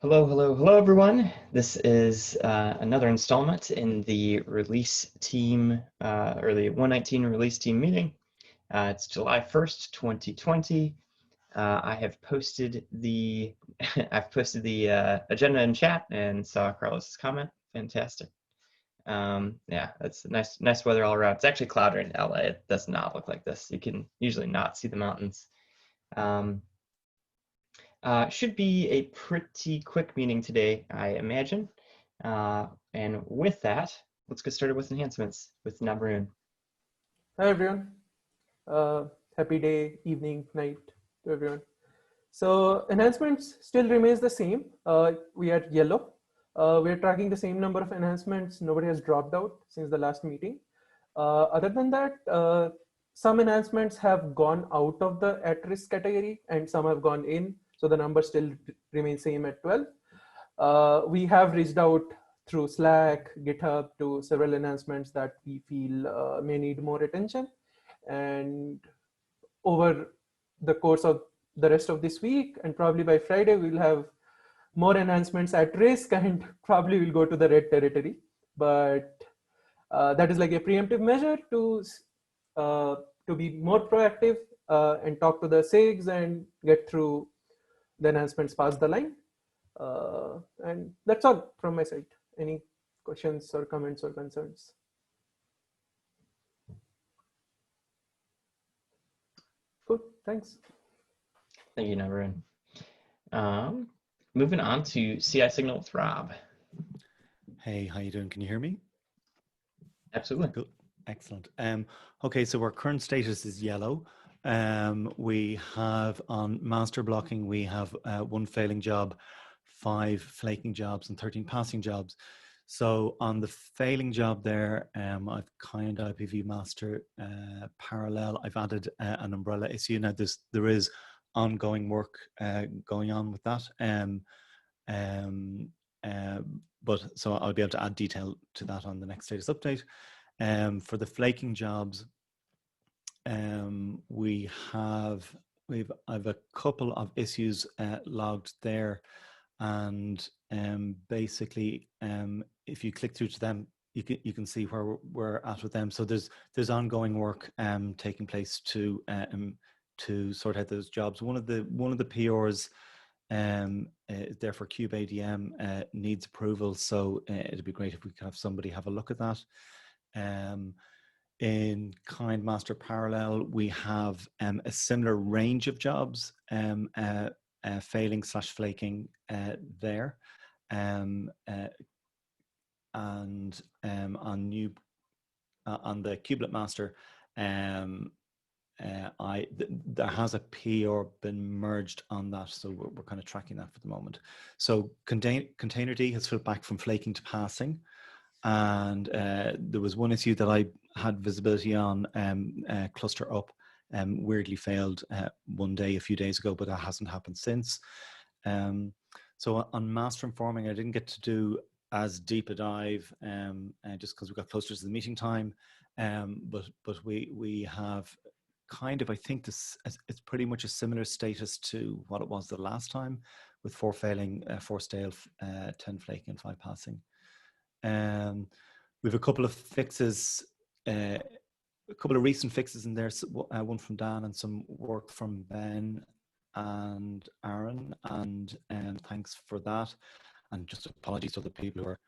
Hello, hello, hello, everyone. This is another installment in the release team, or the 119 release team meeting. It's July 1st, 2020. I have posted the I've posted the agenda in chat and saw Carlos's comment. Fantastic. Yeah, it's nice weather all around. It's actually cloudy in LA. It does not look like this. You can usually not see the mountains. Should be a pretty quick meeting today, I imagine. And with that, let's get started with enhancements with Nabarun. Hi everyone. Happy day, evening, night to everyone. So enhancements still remains the same. We are yellow. We are tracking the same number of enhancements. Nobody has dropped out since the last meeting. Other than that, some enhancements have gone out of the at-risk category and some have gone in. So the number still remains same at 12. We have reached out through Slack, GitHub to several enhancements that we feel may need more attention. And over the course of the rest of this week, and probably by Friday, we'll have more enhancements at risk and probably we'll go to the red territory. But that is like a preemptive measure to be more proactive and talk to the SIGs and get through the enhancements past the line. And that's all from my side. Any questions or comments or concerns? Cool, thanks. Thank you, Nabarun. Moving on to CI Signal with Rob. Hey, how you doing? Can you hear me? Absolutely. Cool. Excellent. Okay, so our current status is yellow. We have on master blocking, we have 1 failing job, 5 flaking jobs, and 13 passing jobs. So on the failing job there, I've kind IPv master parallel. I've added an umbrella issue. Now there is ongoing work going on with that. But so I'll be able to add detail to that on the next status update. For the flaking jobs, I've a couple of issues logged there, and basically if you click through to them, you can see where we're at with them. So there's ongoing work taking place to sort out those jobs. One of the PRs there for kubeadm needs approval, so it'd be great if we could have somebody have a look at that. In kind master parallel, we have a similar range of jobs, failing/flaking there, and on the kubelet master, there has a PR been merged on that, so we're kind of tracking that for the moment. So containerd has flipped back from flaking to passing, and there was one issue that I had visibility on, cluster up, weirdly failed one day a few days ago, but that hasn't happened since. So on master informing, I didn't get to do as deep a dive just because we got closer to the meeting time, but we have kind of, I think it's pretty much a similar status to what it was the last time, with 4 failing, 4 stale, 10 flaking, and 5 passing. We have a couple of fixes, a couple of recent fixes in there, one from Dan and some work from Ben and Aaron, and thanks for that. And just apologies to the people who are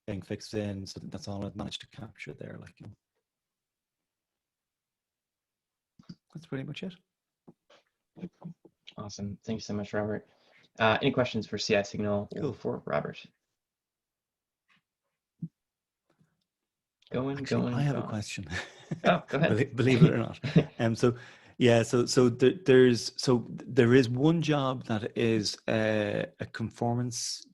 getting fixed in. So that's all I've managed to capture there. That's pretty much it. Awesome. Thank you so much, Robert. Any questions for CI Signal or for Robert? I have a question. Oh, go ahead. Believe it or not. There is one job that is a conformance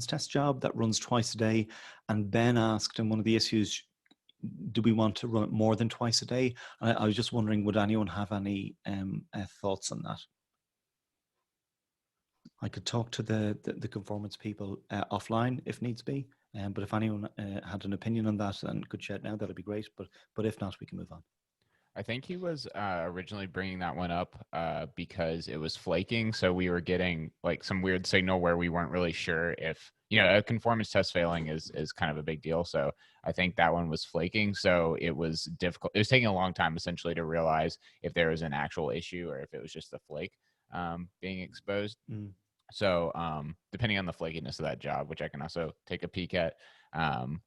test job that runs twice a day, and Ben asked in one of the issues, do we want to run it more than twice a day? I was just wondering, would anyone have any thoughts on that? I could talk to the conformance people offline if needs be, but if anyone had an opinion on that and could share it now, that'd be great. But if not, we can move on. I think he was originally bringing that one up because it was flaking. So we were getting like some weird signal where we weren't really sure if, a conformance test failing is kind of a big deal. So I think that one was flaking. So it was difficult. It was taking a long time essentially to realize if there was an actual issue or if it was just the flake being exposed. Mm. So depending on the flakiness of that job, which I can also take a peek at,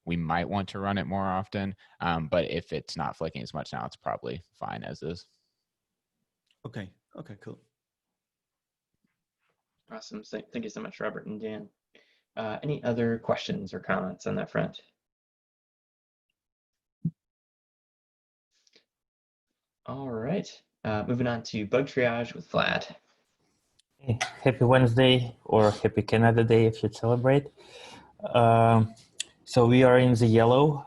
we might want to run it more often. But if it's not flaking as much now, it's probably fine as is. Okay. Okay, cool. Awesome. Thank you so much, Robert and Dan. Any other questions or comments on that front? All right. Moving on to bug triage with Vlad. Hey, happy Wednesday or happy Canada Day if you celebrate. So we are in the yellow.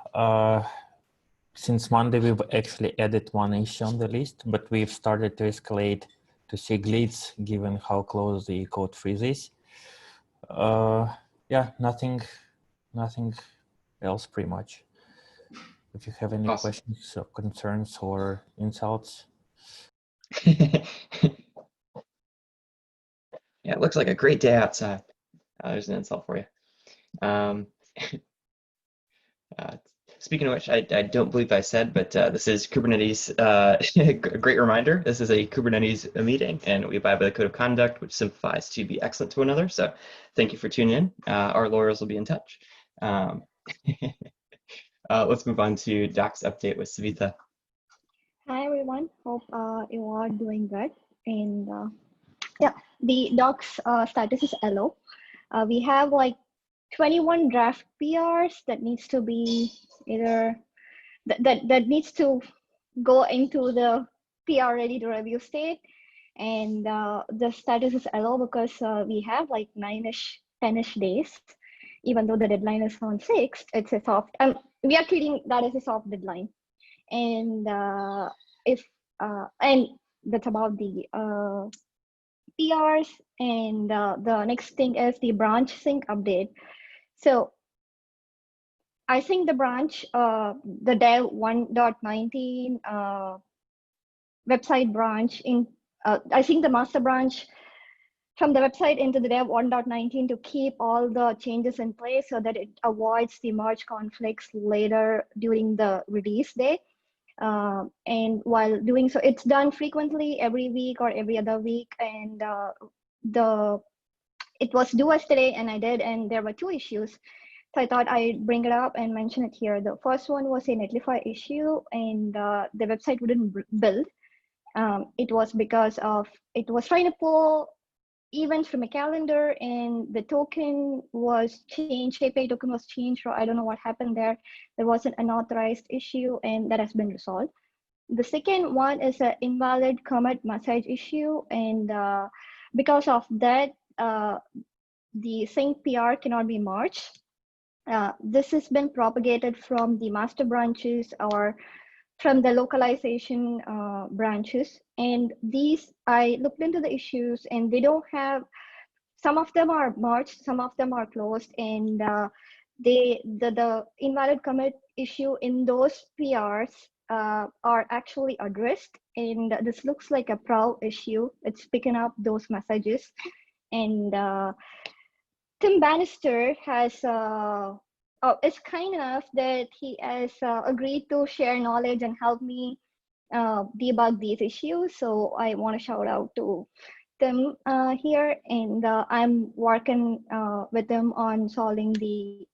Since Monday, we've actually added one issue on the list, but we've started to escalate to SIG leads given how close the code freeze is. Yeah, nothing else pretty much. If you have any Awesome. questions or concerns or insults. Yeah, it looks like a great day outside. There's an insult for you. Speaking of which, I don't believe I said, but this is Kubernetes, a great reminder. This is a Kubernetes meeting, and we abide by the code of conduct, which simplifies to be excellent to one another. So thank you for tuning in. Our lawyers will be in touch. Let's move on to Doc's update with Savitha. Hi everyone, hope you are doing good. And yeah, the docs status is LO. We have like 21 draft PRs that needs to be either that needs to go into the PR ready to review state, and the status is LO because we have like 9ish, 10ish days, even though the deadline is on 6th. It's a soft. We are treating that as a soft deadline, and and that's about the PRs. And the next thing is the branch sync update. So I think the branch, the dev 1.19 website branch I think the master branch from the website into the dev 1.19 to keep all the changes in place so that it avoids the merge conflicts later during the release day. And while doing so, it's done frequently every week or every other week. And it was due yesterday and I did, and there were 2 issues. So I thought I'd bring it up and mention it here. The first one was a Netlify issue, and the website wouldn't build. It was because of, it was trying to pull events from a calendar, and the token was changed, API token was changed, or I don't know what happened there. There was an unauthorized issue, and that has been resolved. The second one is an invalid commit message issue, and because of that, the sync PR cannot be merged. This has been propagated from the master branches or from the localization branches. And these, I looked into the issues, and they don't have, some of them are merged, some of them are closed, and the invalid commit issue in those PRs are actually addressed. And this looks like a PRO issue. It's picking up those messages. And Tim Bannister has is kind enough that he has agreed to share knowledge and help me debug these issues. So I want to shout out to Tim here, and I'm working with him on solving the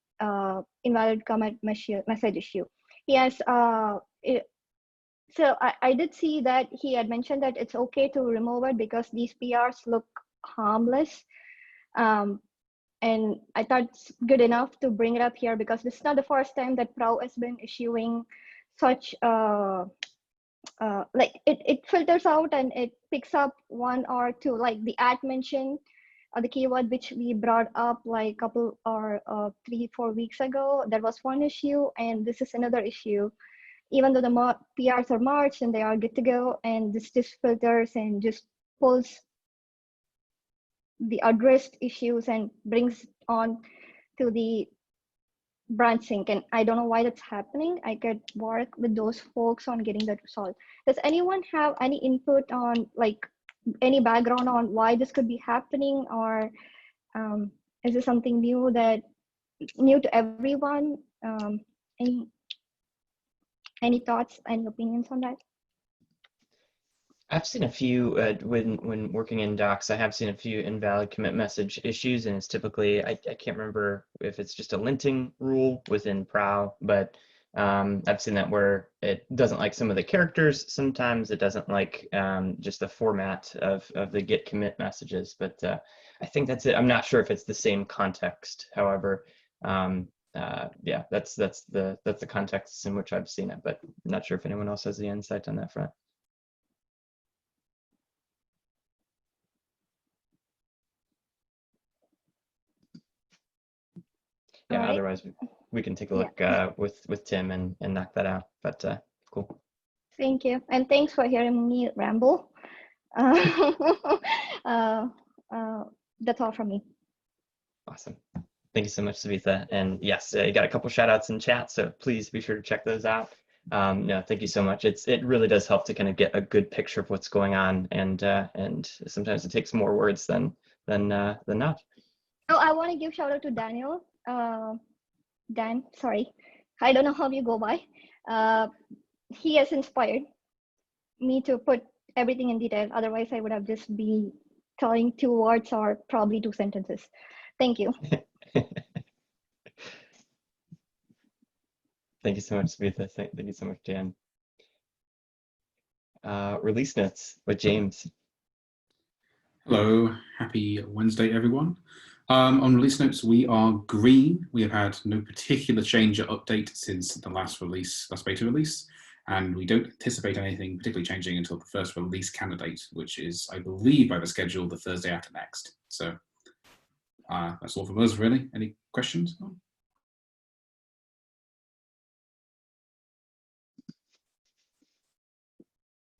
invalid commit message issue. He has so I did see that he had mentioned that it's okay to remove it because these PRs look harmless. And I thought it's good enough to bring it up here because this is not the first time that Pro has been issuing such like it filters out and it picks up 1 or 2, like the at mention or the keyword which we brought up like a couple or 3-4 weeks ago. That was one issue, and this is another issue. Even though the PRs are merged and they are good to go, and this just filters and just pulls the addressed issues and brings on to the branch sync, and I don't know why that's happening. I could work with those folks on getting that resolved. Does anyone have any input on, like, any background on why this could be happening, or is this something new to everyone? Any thoughts, any opinions on that? I've seen a few when working in docs. I have seen a few invalid commit message issues, and it's typically I can't remember if it's just a linting rule within Prow, but I've seen that where it doesn't like some of the characters. Sometimes it doesn't like just the format of the get commit messages. But I think that's it. I'm not sure if it's the same context. However, yeah, that's the context in which I've seen it, but I'm not sure if anyone else has the insight on that front. Yeah, All right. otherwise we can take a look with Tim and knock that out. But cool. Thank you, and thanks for hearing me ramble. That's all from me. Awesome. Thank you so much, Savitha. And yes, you got a couple shout outs in chat, so please be sure to check those out. No, thank you so much. It really does help to kind of get a good picture of what's going on, and sometimes it takes more words than not. Oh, I want to give shout out to Daniel. Dan, sorry, I don't know how you go by. He has inspired me to put everything in detail. Otherwise, I would have just been telling 2 words or probably 2 sentences. Thank you. Thank you so much, Savitha. Thank you so much, Dan. Release notes with James. Hello, happy Wednesday, everyone. On release notes, we are green. We have had no particular change or update since the last beta release, and we don't anticipate anything particularly changing until the first release candidate, which is, I believe, by the schedule, the Thursday after next. So that's all from us, really. Any questions?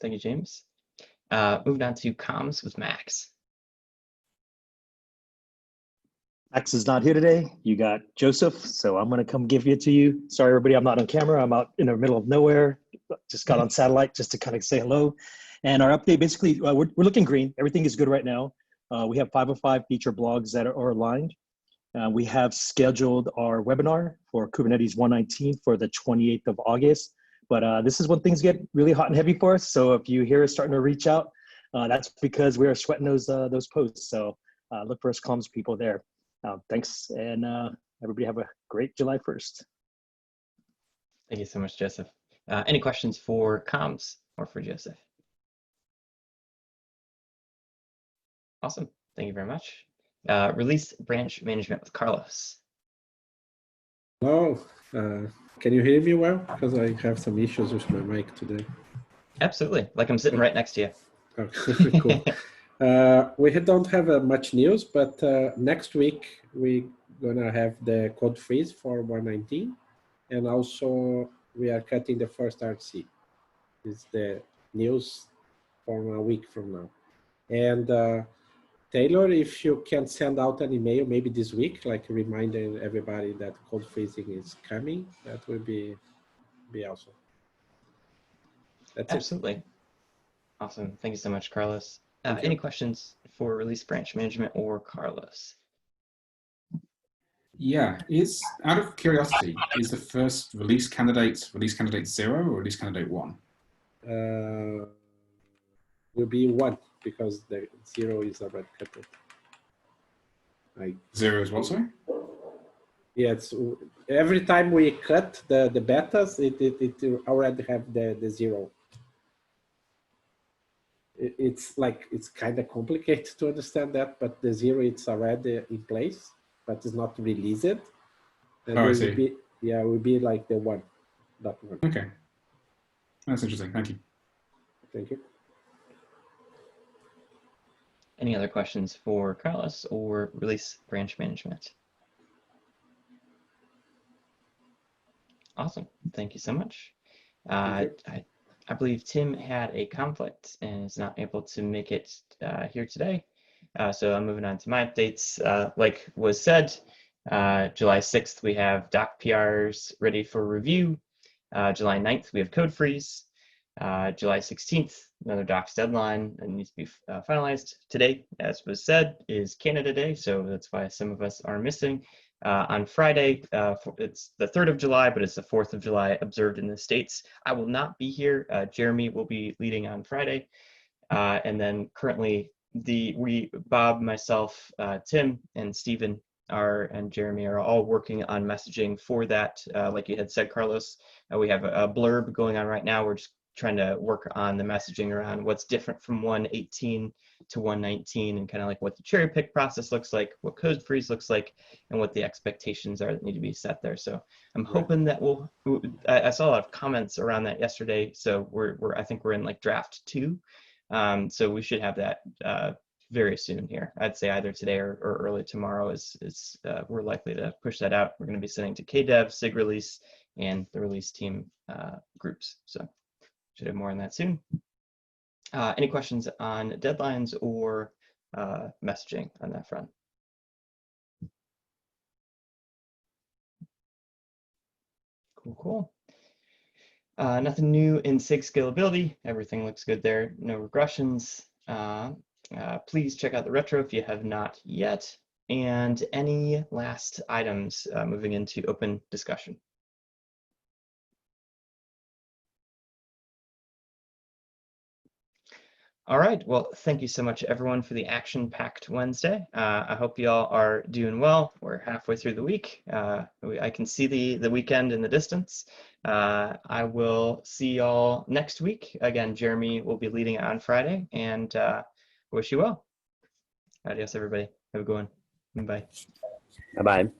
Thank you, James. Moving on to comms with Max. Max is not here today. You got Joseph, so I'm going to come give it to you. Sorry, everybody, I'm not on camera. I'm out in the middle of nowhere. Just got on satellite just to kind of say hello. And our update, basically, we're looking green. Everything is good right now. We have 505 feature blogs that are aligned. We have scheduled our webinar for Kubernetes 119 for the 28th of August. But this is when things get really hot and heavy for us. So if you hear us starting to reach out, that's because we are sweating those posts. So look for us comms people there. Thanks, and everybody have a great July 1st. Thank you so much, Joseph. Any questions for comms or for Joseph? Awesome. Thank you very much. Release branch management with Carlos. Hello. Can you hear me well? Because I have some issues with my mic today. Absolutely. Like I'm sitting right next to you. Okay, cool. We don't have much news, but next week we're gonna have the code freeze for 119, and also we are cutting the first RC. Is the news for a week from now. And Taylor, if you can send out an email maybe this week, like reminding everybody that code freezing is coming, that would be awesome. That's Absolutely. it. Awesome. Thank you so much, Carlos. Any questions for release branch management or Carlos? Yeah, out of curiosity, is the first release candidate 0 or release candidate 1? Will be 1 because the 0 is already cut. 0 is what, sorry? Yeah, it's every time we cut the betas, it already have the 0. It's kind of complicated to understand that, but the 0 it's already in place, but it's not released. And I see. It will be like the 1.1. Okay, that's interesting. Thank you. Thank you. Any other questions for Carlos or release branch management? Awesome. Thank you so much. I believe Tim had a conflict and is not able to make it here today. So I'm moving on to my updates. Like was said, July 6th, we have doc PRs ready for review. July 9th, we have code freeze. July 16th, another docs deadline that needs to be finalized. Today, as was said, is Canada Day, so that's why some of us are missing. On Friday, it's the 3rd of July, but it's the 4th of July observed in the States. I will not be here. Jeremy will be leading on Friday. And then currently, Bob, myself, Tim, and Stephen and Jeremy are all working on messaging for that. Like you had said, Carlos, we have a blurb going on right now. We're just trying to work on the messaging around what's different from 1.18 to 1.19 and kind of like what the cherry pick process looks like, what code freeze looks like, and what the expectations are that need to be set there. So I'm hoping that I saw a lot of comments around that yesterday. So I think we're in like draft 2. So we should have that very soon here. I'd say either today or early tomorrow we're likely to push that out. We're going to be sending to KDev, SIG release, and the release team groups. So should have more on that soon. Any questions on deadlines or messaging on that front? Cool. Nothing new in SIG scalability. Everything looks good there. No regressions. Please check out the retro if you have not yet. And any last items moving into open discussion? All right, well, thank you so much, everyone, for the action-packed Wednesday. I hope you all are doing well. We're halfway through the week. I can see the weekend in the distance. I will see y'all next week. Again, Jeremy will be leading on Friday, and wish you well. Adios, everybody. Have a good one. Bye. Bye-bye.